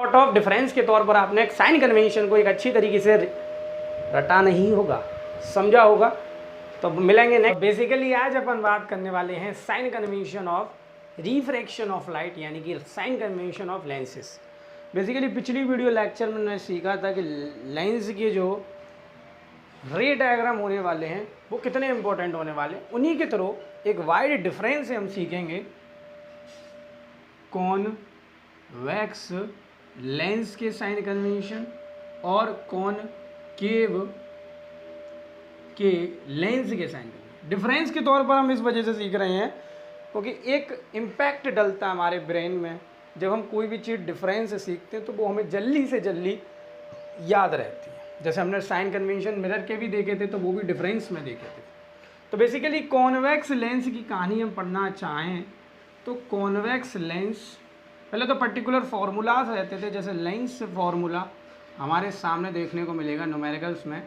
Sort of difference के तौर पर आपने साइन कन्वेंशन को एक अच्छी तरीके से रटा नहीं होगा, समझा होगा। तो मिलेंगे नेक्स्ट। बेसिकली आज अपन बात करने वाले हैं sign convention of refraction of light, यानी कि sign convention of lenses. Basically पिछली वीडियो लेक्चर में मैंने सीखा था कि लेंस के जो रे डायग्राम होने वाले हैं वो कितने इंपॉर्टेंट होने वाले हैं। उन्हीं के थ्रू एक वाइड डिफरेंस से हम सीखेंगे कॉन्वेक्स लेंस के साइन कन्वेंशन और कॉनकेव के लेंस के साइन कन्वेंशन। डिफरेंस के तौर पर हम इस वजह से सीख रहे हैं क्योंकि एक इम्पैक्ट डलता है हमारे ब्रेन में जब हम कोई भी चीज़ डिफरेंस से सीखते हैं, तो वो हमें जल्दी से जल्दी याद रहती है। जैसे हमने साइन कन्वेंशन मिरर के भी देखे थे, तो वो भी डिफरेंस में देखे थे। तो बेसिकली कॉन्वेक्स लेंस की कहानी हम पढ़ना चाहें तो कॉन्वेक्स लेंस, पहले तो पर्टिकुलर फार्मूलाज रहते थे। जैसे लेंस फार्मूला हमारे सामने देखने को मिलेगा न्यूमेरिकल्स में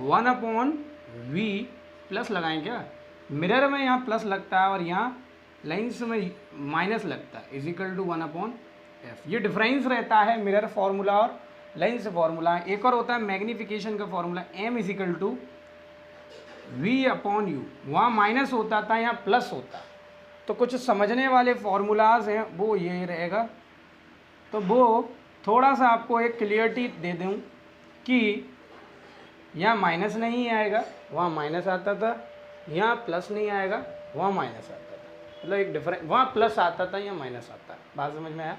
1/v प्लस लगाएं क्या, मिरर में यहाँ प्लस लगता है और यहाँ लेंस में माइनस लगता है, इजिकल टू 1/f। ये डिफरेंस रहता है मिरर फार्मूला और लेंस फार्मूला। एक और होता है मैग्नीफिकेशन का formula m is equal to v/u। वहाँ माइनस होता था, यहाँ प्लस होता। तो कुछ समझने वाले फार्मूलाज हैं वो ये रहेगा। तो वो थोड़ा सा आपको एक क्लियरिटी दे दूँ कि यहाँ माइनस नहीं आएगा, वहाँ माइनस आता था, यहाँ प्लस नहीं आएगा, वहाँ माइनस आता था। मतलब एक डिफरेंस, वहाँ प्लस आता था, यहाँ माइनस आता है। बात समझ में आया?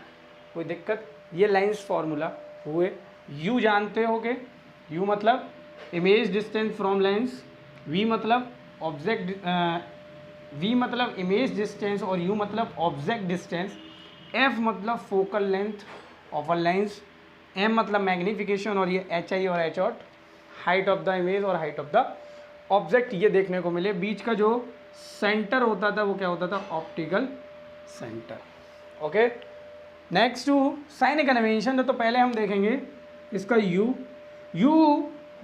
कोई दिक्कत? ये लेंस फार्मूला हुए। u जानते होगे, u मतलब image distance from lens, v मतलब ऑब्जेक्ट, v मतलब इमेज डिस्टेंस और u मतलब ऑब्जेक्ट डिस्टेंस, f मतलब focal length of a lens, m मतलब मैग्नीफिकेशन और ये hi और h out height of the image और हाइट ऑफ द ऑब्जेक्ट। ये देखने को मिले। बीच का जो सेंटर होता था वो क्या होता था, optical centre. Okay, next to sign convention. तो पहले हम देखेंगे इसका u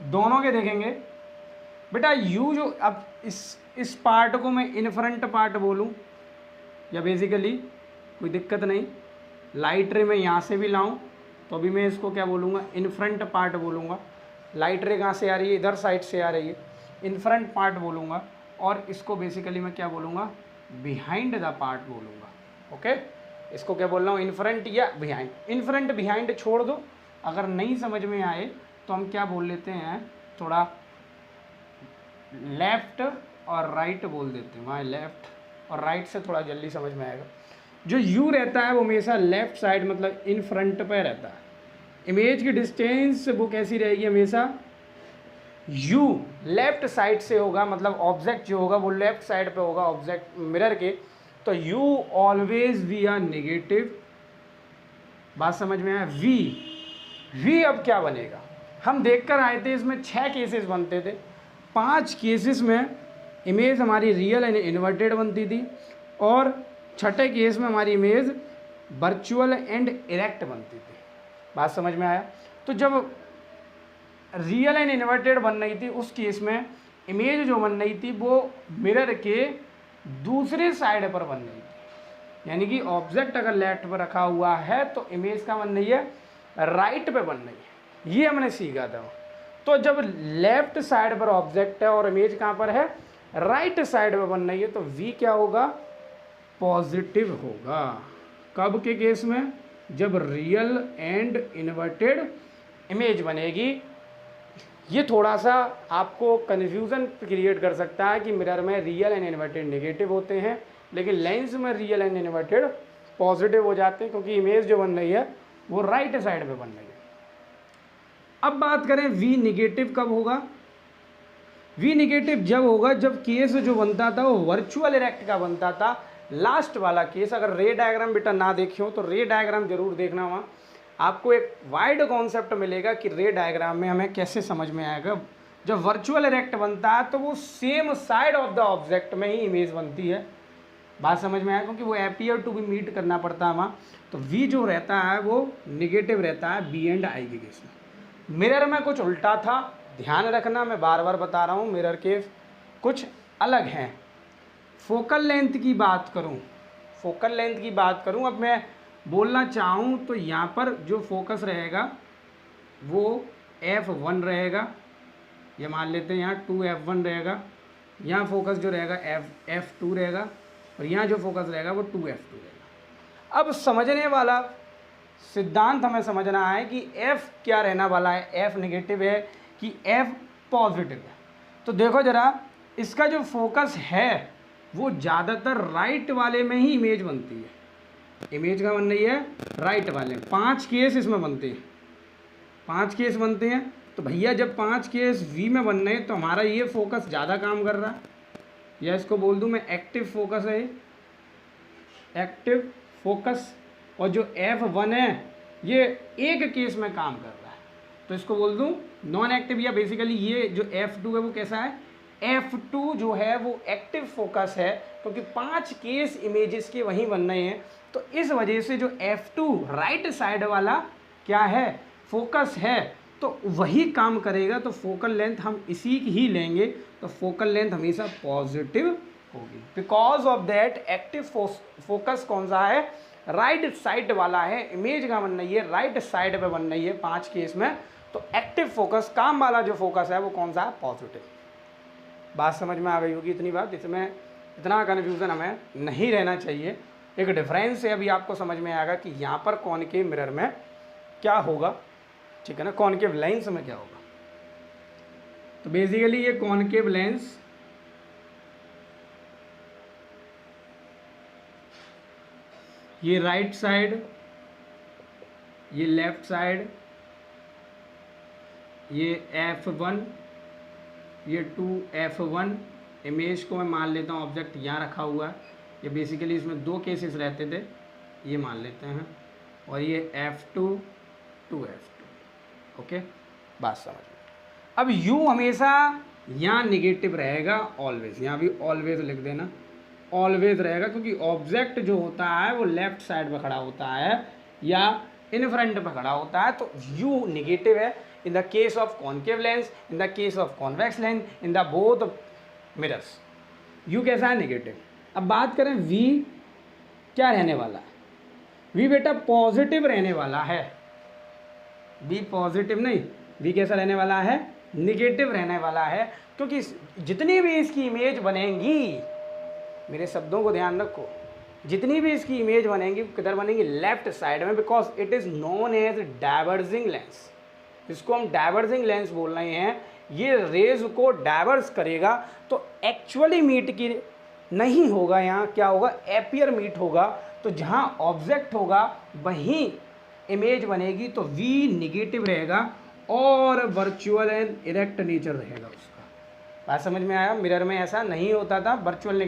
दोनों के देखेंगे। बेटा u जो, अब इस पार्ट को मैं इनफ्रंट पार्ट बोलूं या बेसिकली कोई दिक्कत नहीं, लाइट रे मैं यहाँ से भी लाऊं तो अभी मैं इसको क्या बोलूँगा, इनफ्रंट पार्ट बोलूँगा। लाइट रे कहाँ से आ रही है, इधर साइड से आ रही है, इनफ्रंट पार्ट बोलूँगा। और इसको बेसिकली मैं क्या बोलूँगा, बिहाइंड द पार्ट बोलूँगा। ओके, इसको क्या बोल रहा हूँ, इनफ्रंट या बिहाइंड। इनफ्रंट बिहाइंड छोड़ दो, अगर नहीं समझ में आए तो हम क्या बोल लेते हैं, थोड़ा लेफ्ट और राइट बोल देते हैं। वहाँ लेफ्ट और राइट से थोड़ा जल्दी समझ में आएगा। जो यू रहता है वो हमेशा लेफ्ट साइड मतलब इन फ्रंट पे रहता है। इमेज की डिस्टेंस वो कैसी रहेगी, हमेशा यू लेफ्ट साइड से होगा, मतलब ऑब्जेक्ट जो होगा वो लेफ्ट साइड पे होगा ऑब्जेक्ट मिरर के। तो u always v are negative. बात समझ में आया? वी अब क्या बनेगा, हम देखकर आए थे इसमें 6 केसेस बनते थे। 5 केसेस में इमेज हमारी रियल एंड इन्वर्टेड बनती थी और छठे केस में हमारी इमेज वर्चुअल एंड इरेक्ट बनती थी। बात समझ में आया? तो जब रियल एंड इन्वर्टेड बन रही थी उस केस में इमेज जो बन रही थी वो मिरर के दूसरे साइड पर बन रही थी। यानी कि ऑब्जेक्ट अगर लेफ्ट पर रखा हुआ है तो इमेज का बन रही है राइट पे बन रही है। ये हमने सीखा था। तो जब लेफ्ट साइड पर ऑब्जेक्ट है और इमेज कहाँ पर है, राइट साइड पे बन रही है, तो वी क्या होगा, पॉजिटिव होगा। कब के केस में, जब रियल एंड इन्वर्टेड इमेज बनेगी। ये थोड़ा सा आपको कन्फ्यूज़न क्रिएट कर सकता है कि मिरर में रियल एंड इन्वर्टेड नेगेटिव होते हैं, लेकिन लेंस में रियल एंड इन्वर्टेड पॉजिटिव हो जाते हैं, क्योंकि इमेज जो बन रही है वो राइट साइड पे बन रही है। अब बात करें वी निगेटिव कब होगा। वी निगेटिव जब होगा जब केस जो बनता था वो वर्चुअल इरेक्ट का बनता था। लास्ट वाला केस, अगर रे डायग्राम बेटा ना देखे हो तो रे डायग्राम जरूर देखना, वहाँ आपको एक वाइड कॉन्सेप्ट मिलेगा कि रे डायग्राम में हमें कैसे समझ में आएगा। जब वर्चुअल इरेक्ट बनता है तो वो same side of the object में ही इमेज बनती है। बात समझ में आया? क्योंकि वो अपीयर टू बी मीट करना पड़ता है वहाँ। तो वी जो रहता है वो निगेटिव रहता है बी एंड आई के केस में। मिरर में कुछ उल्टा था, ध्यान रखना, मैं बार बार बता रहा हूँ, मिरर के कुछ अलग हैं। फोकल लेंथ की बात करूँ, अब मैं बोलना चाहूँ तो यहाँ पर जो फोकस रहेगा वो F1 रहेगा, ये मान लेते हैं यहाँ 2F1 रहेगा, यहाँ फोकस जो रहेगा F2 रहेगा, और यहाँ जो फोकस रहेगा वो 2F2 रहेगा। अब समझने वाला सिद्धांत हमें समझना है कि F क्या रहने वाला है, F नेगेटिव है कि F पॉजिटिव है। तो देखो जरा, इसका जो फोकस है वो ज़्यादातर राइट वाले में ही इमेज बनती है। इमेज का बन रही है राइट वाले में। 5 केस इसमें बनते हैं, 5 केस बनते हैं। तो भैया जब 5 केस V में बन रहे हैं तो हमारा ये फोकस ज़्यादा काम कर रहा है, या इसको बोल दूँ मैं एक्टिव फोकस है, एक्टिव फोकस। और जो F1 है ये एक केस में काम कर रहा है, तो इसको बोल दूँ नॉन एक्टिव। या बेसिकली ये जो F2 है वो कैसा है, F2 जो है वो एक्टिव फोकस है, क्योंकि 5 केस इमेजेस के वहीं बन रहे हैं। तो इस वजह से जो F2 राइट साइड वाला क्या है, फोकस है, तो वही काम करेगा। तो फोकल लेंथ हम इसी की ही लेंगे, तो फोकल लेंथ हमेशा पॉजिटिव होगी। Because of that active focus कौन सा है, राइट साइड वाला है। इमेज का बन रही है राइट साइड पे बन रही है 5 केस में, तो एक्टिव फोकस काम वाला जो फोकस है वो कौन सा है, पॉजिटिव। बात समझ में आ गई होगी इतनी बात, इसमें इतना कन्फ्यूज़न हमें नहीं रहना चाहिए। एक डिफरेंस है अभी आपको समझ में आएगा कि यहाँ पर कॉनकेव मिरर में क्या होगा, ठीक है ना, कॉनकेव लेंस में क्या होगा। तो बेसिकली ये कॉनकेव लेंस ये राइट साइड, ये लेफ्ट साइड, ये F1, ये 2F1। इमेज को मैं मान लेता हूँ ऑब्जेक्ट यहाँ रखा हुआ है। ये बेसिकली इसमें 2 केसेस रहते थे, ये मान लेते हैं। और ये F2, 2F2। ओके, बात समझ में। अब U हमेशा यहाँ निगेटिव रहेगा ऑलवेज, यहाँ भी ऑलवेज लिख देना, ऑलवेज रहेगा, क्योंकि ऑब्जेक्ट जो होता है वो लेफ्ट साइड पे खड़ा होता है या इन फ्रंट पे खड़ा होता है। तो U निगेटिव है इन the case of concave lens, in the case of convex lens, in the both mirrors U कैसा है, निगेटिव। अब बात करें V क्या रहने वाला है, V बेटा पॉजिटिव रहने वाला है। V पॉजिटिव नहीं, V कैसा रहने वाला है, निगेटिव रहने वाला है। क्योंकि जितनी भी इसकी इमेज बनेंगी, मेरे शब्दों को ध्यान रखो, जितनी भी इसकी इमेज बनेंगी किधर बनेंगी, लेफ्ट साइड में, because it is known as diverging lens. इसको हम डाइवर्जिंग लेंस बोल रहे हैं। ये रेज को डाइवर्स करेगा, तो एक्चुअली मीट की नहीं होगा, यहाँ क्या होगा, एपियर मीट होगा। तो जहाँ ऑब्जेक्ट होगा वहीं इमेज बनेगी। तो V निगेटिव रहेगा और वर्चुअल एंड इरेक्ट नेचर रहेगा उसका। बात समझ में आया। मिरर में ऐसा नहीं होता था, वर्चुअल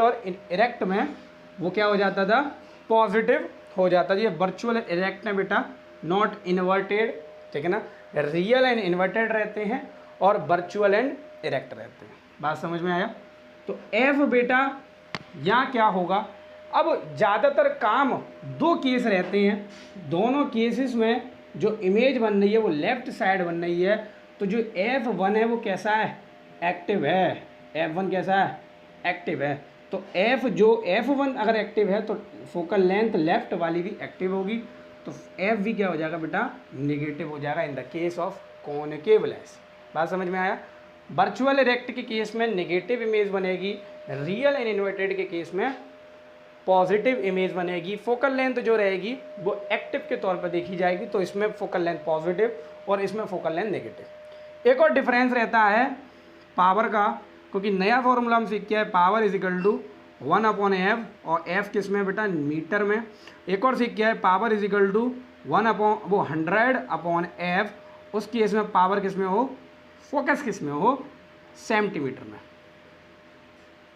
और इरेक्ट में वो क्या हो जाता था, पॉजिटिव हो जाता था। ये वर्चुअल एंड इरेक्ट है बेटा, नॉट इन्वर्टेड, ठीक है ना। रियल एंड इन्वर्टेड रहते हैं और वर्चुअल एंड इरेक्ट रहते हैं। बात समझ में आया। तो F बेटा यहाँ क्या होगा, अब ज़्यादातर काम 2 केस रहते हैं, दोनों केसेस में जो इमेज बन रही है वो लेफ्ट साइड बन रही है। तो जो F1 है वो कैसा है, एक्टिव है। F1 कैसा है, एक्टिव है। तो F1 अगर एक्टिव है तो फोकल लेंथ लेफ्ट वाली भी एक्टिव होगी। तो F भी क्या हो जाएगा बेटा, निगेटिव हो जाएगा इन the case of concave lens. बात समझ में आया। वर्चुअल इरेक्ट के केस में निगेटिव इमेज बनेगी, रियल एंड इन्वर्टेड के केस में पॉजिटिव इमेज बनेगी। फोकल लेंथ जो रहेगी वो एक्टिव के तौर पर देखी जाएगी। तो इसमें फोकल लेंथ पॉजिटिव और इसमें फोकल लेंथ नेगेटिव। एक और डिफरेंस रहता है पावर का, क्योंकि नया फॉर्मूला हम सीख के है, power is equal to 1/f, और f किस में बेटा, मीटर में। एक और सीख के है, power is equal to 100/f, उस केस में पावर किस में हो, फोकस किस में हो, सेंटीमीटर में।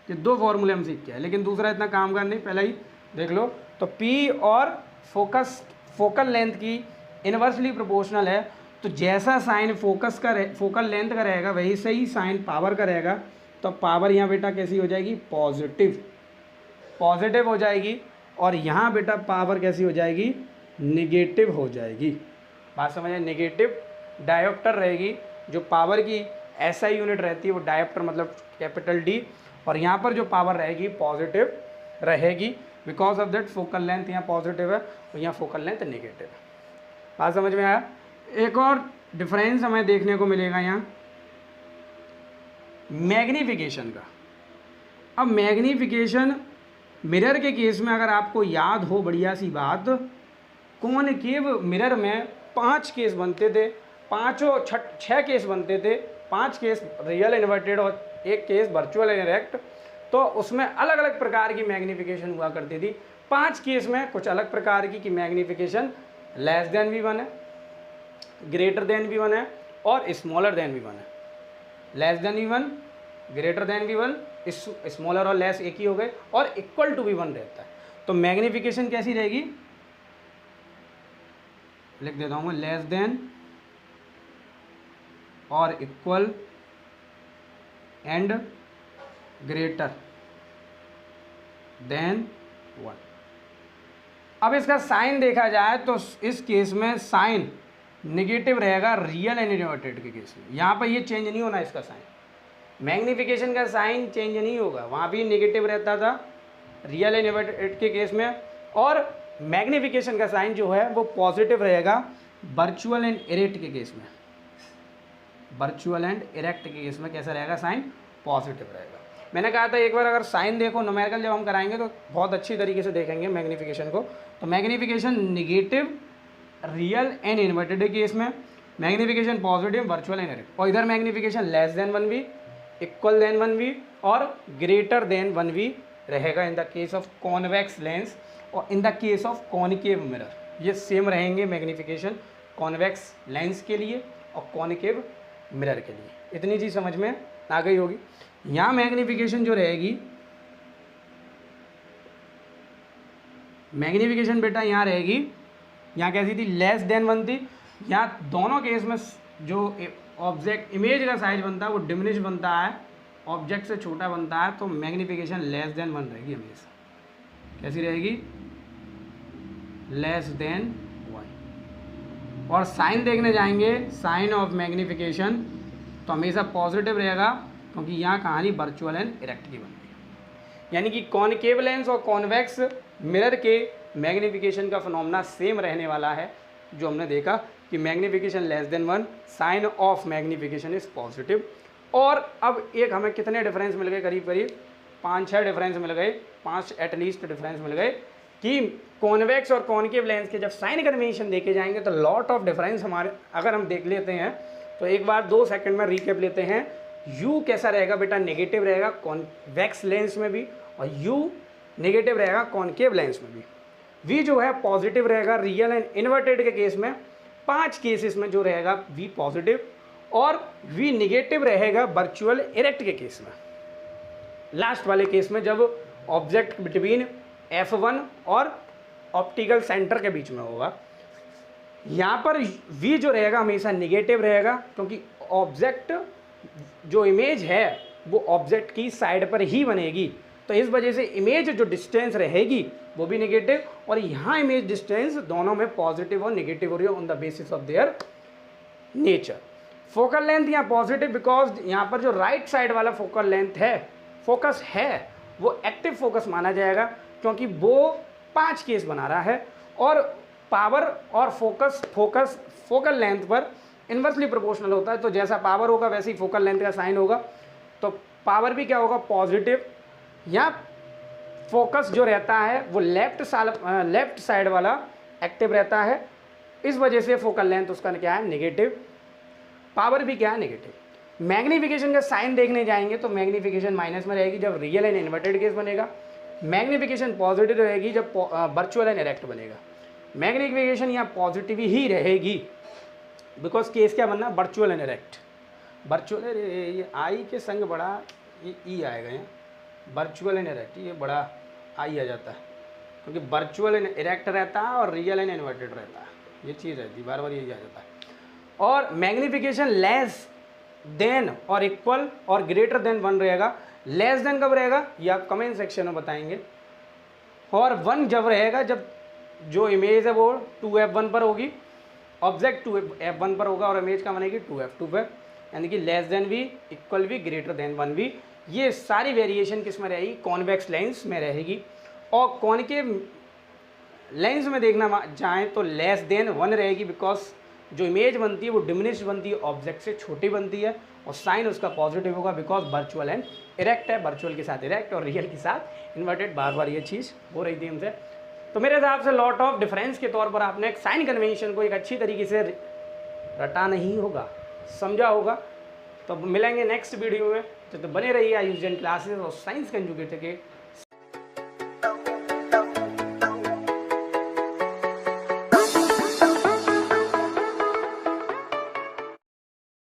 ये 2 फॉर्मूले हम सीख के हैं, लेकिन दूसरा इतना काम का नहीं, पहले ही देख लो। तो P और फोकल लेंथ की इन्वर्सली प्रोपोर्शनल है। तो जैसा साइन फोकल लेंथ का रहेगा वही सही साइन पावर का रहेगा। तो पावर यहाँ बेटा कैसी हो जाएगी, पॉजिटिव हो जाएगी, और यहाँ बेटा पावर कैसी हो जाएगी, निगेटिव हो जाएगी। बात समझ में। निगेटिव डायोप्टर रहेगी, जो पावर की SI यूनिट रहती है वो डायोप्टर मतलब कैपिटल D, और यहाँ पर जो पावर रहेगी पॉजिटिव रहेगी। Because of that focal length यहाँ पॉजिटिव है और यहाँ फोकल लेंथ नेगेटिव है। बात समझ में आया। एक और डिफरेंस हमें देखने को मिलेगा यहाँ मैग्नीफिकेशन का। अब मैग्नीफिकेशन मिरर के केस में अगर आपको याद हो बढ़िया सी बात, कॉनकेव मिरर में 5 केस बनते थे, 6 केस बनते थे, 5 केस रियल इन्वर्टेड और 1 केस वर्चुअल इरेक्ट। तो उसमें अलग अलग प्रकार की मैग्नीफिकेशन हुआ करती थी। 5 केस में कुछ अलग प्रकार की स्मॉलर लेस देन V1 है, ग्रेटर देन V1 है और स्मॉलर देन V1 है। Less than V1, greater than V1, smaller और लेस एक ही हो गए और इक्वल टू V1 रहता है। तो मैग्नीफिकेशन कैसी रहेगी, लिख देता हूँ मैं, लेस देन और इक्वल एंड ग्रेटर देन 1। अब इसका साइन देखा जाए तो इस केस में साइन नेगेटिव रहेगा रियल एंड इन्वर्टेड के केस में। यहाँ पर ये चेंज नहीं होना इसका साइन, मैग्नीफिकेशन का साइन चेंज नहीं होगा, वहाँ भी नेगेटिव रहता था रियल एंड इन्वर्टेड के केस में। और मैग्नीफिकेशन का साइन जो है वो पॉजिटिव रहेगा वर्चुअल एंड इरेक्ट के केस में। वर्चुअल एंड इरेक्ट के केस में कैसा रहेगा साइन, पॉजिटिव रहेगा। मैंने कहा था एक बार अगर साइन देखो न्यूमेरिकल जब हम कराएंगे तो बहुत अच्छी तरीके से देखेंगे मैग्नीफिकेशन को। तो magnification negative real and inverted के केस में, magnification positive virtual and erect, और इधर magnification less than 1V, equal than 1V और ग्रेटर देन 1V रहेगा in the case of convex lens. और in the case of concave mirror ये same रहेंगे magnification convex lens के लिए और कॉनकेव मिरर के लिए। इतनी चीज़ समझ में आ गई होगी। यहाँ मैग्नीफिकेशन जो रहेगी, मैग्नीफिकेशन बेटा यहाँ रहेगी, यहाँ कैसी थी, लेस देन 1 थी। यहाँ दोनों केस में जो ऑब्जेक्ट इमेज का साइज बनता है वो डिमिनिश बनता है, ऑब्जेक्ट से छोटा बनता है, तो मैग्नीफिकेशन लेस देन 1 रहेगी हमेशा। कैसी रहेगी, लेस देन 1। और साइन देखने जाएंगे, साइन ऑफ मैग्नीफिकेशन तो हमेशा पॉजिटिव रहेगा, क्योंकि यहाँ कहानी वर्चुअल एंड इरेक्ट की बनती है। यानी कि कॉनकेव लेंस और कॉन्वेक्स मिरर के मैग्नीफिकेशन का फिनोमेना सेम रहने वाला है, जो हमने देखा कि magnification less than 1, sign of magnification is positive. और अब एक हमें कितने डिफरेंस मिल गए, करीब करीब 5-6 डिफरेंस मिल गए, 5 एटलीस्ट डिफरेंस मिल गए कि कॉन्वेक्स और कॉनकेव लेंस के जब साइन कन्वेंशन देखे जाएंगे तो लॉट ऑफ डिफरेंस हमारे अगर हम देख लेते हैं तो एक बार 2 सेकंड में रिकैप लेते हैं। U कैसा रहेगा बेटा, नेगेटिव रहेगा कॉन्वेक्स लेंस में भी, और U नेगेटिव रहेगा कॉनकेव लेंस में भी। V जो है पॉजिटिव रहेगा रियल एंड इन्वर्टेड के केस में, 5 केसेस में जो रहेगा V पॉजिटिव, और V नेगेटिव रहेगा वर्चुअल इरेक्ट के केस में। लास्ट वाले केस में जब ऑब्जेक्ट बिटवीन F1 और ऑप्टिकल सेंटर के बीच में होगा, यहाँ पर V जो रहेगा हमेशा नेगेटिव रहेगा, क्योंकि ऑब्जेक्ट जो इमेज है वो ऑब्जेक्ट की साइड पर ही बनेगी, तो इस वजह से इमेज जो डिस्टेंस रहेगी वो भी नेगेटिव, और यहाँ इमेज डिस्टेंस दोनों में पॉजिटिव और नेगेटिव हो रही है on the basis of their nature. Focal length यहाँ पॉजिटिव, बिकॉज यहाँ पर जो राइट साइड वाला फोकल लेंथ है, फोकस है, वो एक्टिव फोकस माना जाएगा, क्योंकि वो 5 केस बना रहा है, और पावर और फोकस फोकल लेंथ पर इन्वर्सली प्रोपोर्शनल होता है। तो जैसा पावर होगा वैसे ही फोकल लेंथ का साइन होगा, तो पावर भी क्या होगा, पॉजिटिव। यहाँ फोकस जो रहता है वो लेफ्ट साइड वाला एक्टिव रहता है, इस वजह से फोकल लेंथ उसका क्या है, नेगेटिव। पावर भी क्या है, नेगेटिव। मैग्नीफिकेशन का साइन देखने जाएंगे तो मैग्नीफिकेशन माइनस में रहेगी जब रियल एंड इन्वर्टेड केस बनेगा, मैग्नीफिकेशन पॉजिटिव रहेगी जब वर्चुअल एंड इरेक्ट बनेगा। मैग्नीफिकेशन यहाँ पॉजिटिव ही रहेगी, बिकॉज केस क्या बनना, वर्चुअल एंड इरेक्ट। वर्चुअल ये आई के संग बड़ा ये ई आएगा, यहाँ वर्चुअल एंड इरेक्ट ये बड़ा आई आ जाता है, क्योंकि वर्चुअल एंड इरेक्ट रहता है और रियल एंड इन्वर्टेड रहता है, ये चीज़ रहती है, बार बार यही आ जाता है। और मैग्नीफिकेशन लेस देन और इक्वल और ग्रेटर देन 1 रहेगा। लेस देन कब रहेगा ये आप कमेंट सेक्शन में बताएंगे, और 1 जब रहेगा जब जो इमेज है वो 2f1 पर होगी, ऑब्जेक्ट 2f1 पर होगा और इमेज का बनेगी 2f2 पर, यानी कि less than V, equal V, greater than 1V। ये सारी वेरिएशन किस में रहेगी, कॉन्वेक्स लेंस में रहेगी। और कॉनकेव लेंस में देखना जाएँ तो लेस देन 1 रहेगी, बिकॉज जो इमेज बनती है वो डिमिनिश बनती है, ऑब्जेक्ट से छोटी बनती है, और साइन उसका पॉजिटिव होगा बिकॉज वर्चुअल एंड इरेक्ट है, वर्चुअल के साथ इरेक्ट और रियल के साथ इन्वर्टेड। बार बार ये चीज़ हो रही थी हमसे। तो मेरे हिसाब से लॉट ऑफ डिफरेंस के तौर पर आपने एक साइन कन्वेंशन को एक अच्छी तरीके से रटा नहीं होगा, समझा होगा। तो मिलेंगे नेक्स्ट वीडियो में, तो बने रहिए आयुष जैन क्लासेस और साइंस कंजुगेट के